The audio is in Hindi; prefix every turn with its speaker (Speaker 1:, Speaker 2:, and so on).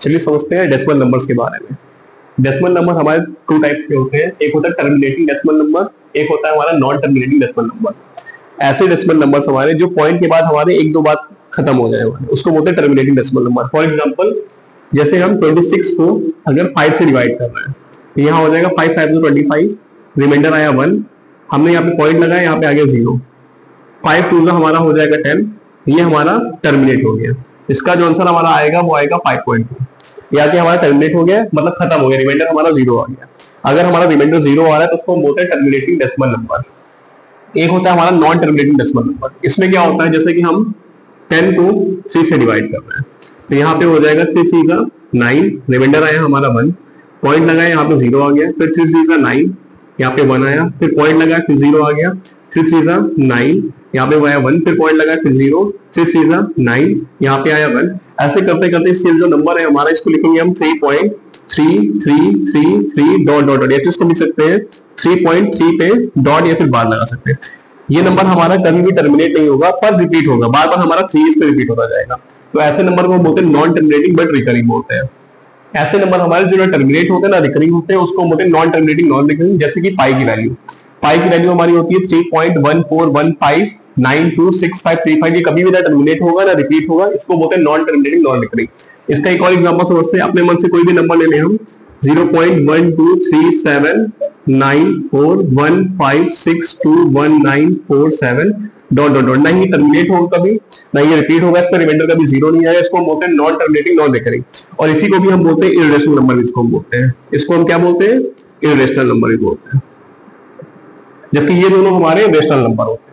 Speaker 1: चलिए समझते हैं डेसिमल नंबर्स के बारे में। डेसिमल नंबर हमारे टू टाइप के होते हैं, एक होता है टर्मिनेटिंग डेसिमल नंबर, एक होता है हमारा नॉन टर्मिनेटिंग डेसिमल नंबर। ऐसे डेसिमल नंबर्स हमारे जो पॉइंट के बाद हमारे एक दो बात खत्म हो जाए उसको बोलते हैं terminating decimal number. For example जैसे हम 26 को अगर 5 से डिवाइड कर रहे हैं तो यहाँ हो जाएगा 5 5 से 25, रिमाइंडर आया 1, हमने यहाँ पे पॉइंट लगाया, यहाँ पे आ गया 0, 5 2 का हमारा हो जाएगा 10, ये हमारा टर्मिनेट हो गया। इसका जो आंसर हमारा आएगा वो आएगा 5.2, या कि हमारा टर्मिनेट हो गया मतलब खत्म हो गया, रिमाइंडर हमारा 0 आ गया। अगर हमारा रिमाइंडर 0 आ रहा है तो उसको हम बोलते हैं टर्मिनेटिंग डेसिमल नंबर। एक होता है हमारा नॉन टर्मिनेटिंग डेसिमल नंबर। इसमें क्या होता है, जैसे कि हम 10 को 3 से डिवाइड कर रहे हैं तो यहाँ पे हो जाएगा 3 3 का 9, रिमाइंडर आया हमारा 1, पॉइंट लगाया यहाँ पे 0 आ गया, फिर 3 3 का 9, यहाँ पे 1 आया, फिर पॉइंट लगाया फिर 0 आ गया, 3 3 का 9, यहाँ पे आया 1, फिर पॉइंट लगाया फिर 0, 3 3 का 9, यहाँ पे आया 1। ऐसे करते करते इससे जो नंबर है हमारा इसको लिखेंगे हम 3.3333 डॉट डॉट डॉट, या इसको लिख सकते हैं 3.3 पे डॉट या फिर बार लगा सकते हैं। ये नंबर हमारा कभी भी टर्मिनेट नहीं होगा पर रिपीट होगा, बार बार हमारा 3 इस पे रिपीट होता जाएगा। तो ऐसे नंबर को हम बोलते हैं नॉन टर्मिनेटिंग बट रिकरिंग बोलते हैं। ऐसे नंबर हमारे जो टर्मिनेट होते हैं ना रिकरिंग होते हैं उसको बोलते हैं नॉन टर्मिनेटिंग नॉन रिकरिंग। जैसे कि पाई की वैल्यू, पाई की वैल्यू हमारी होती है 3.1415926535, ये कभी भी ना टर्मिनेट होगा ना रिपीट होगा, इसको बोलते हैं नॉन टर्मिनेटिंग नॉन रिकरिंग। इसका एक और एग्जांपल समझते हैं, अपने मन से कोई भी नंबर ले लें हम 0.12379415621947 डॉट डॉट डॉट, ना ही टर्मिनेट होगा कभी ना ये रिपीट होगा, इस पर रिमाइंडर कभी 0 नहीं आएगा, इसको हम बोलते हैं नॉन टर्मिनेटिंग नॉन रिकरिंग। और इसी को भी हम बोलते हैं इररेशनल नंबर, इसको हम बोलते हैं, इसको हम क्या बोलते हैं, इररेशनल नंबर बोलते हैं, जबकि ये दोनों हमारे रेशनल नंबर होते हैं।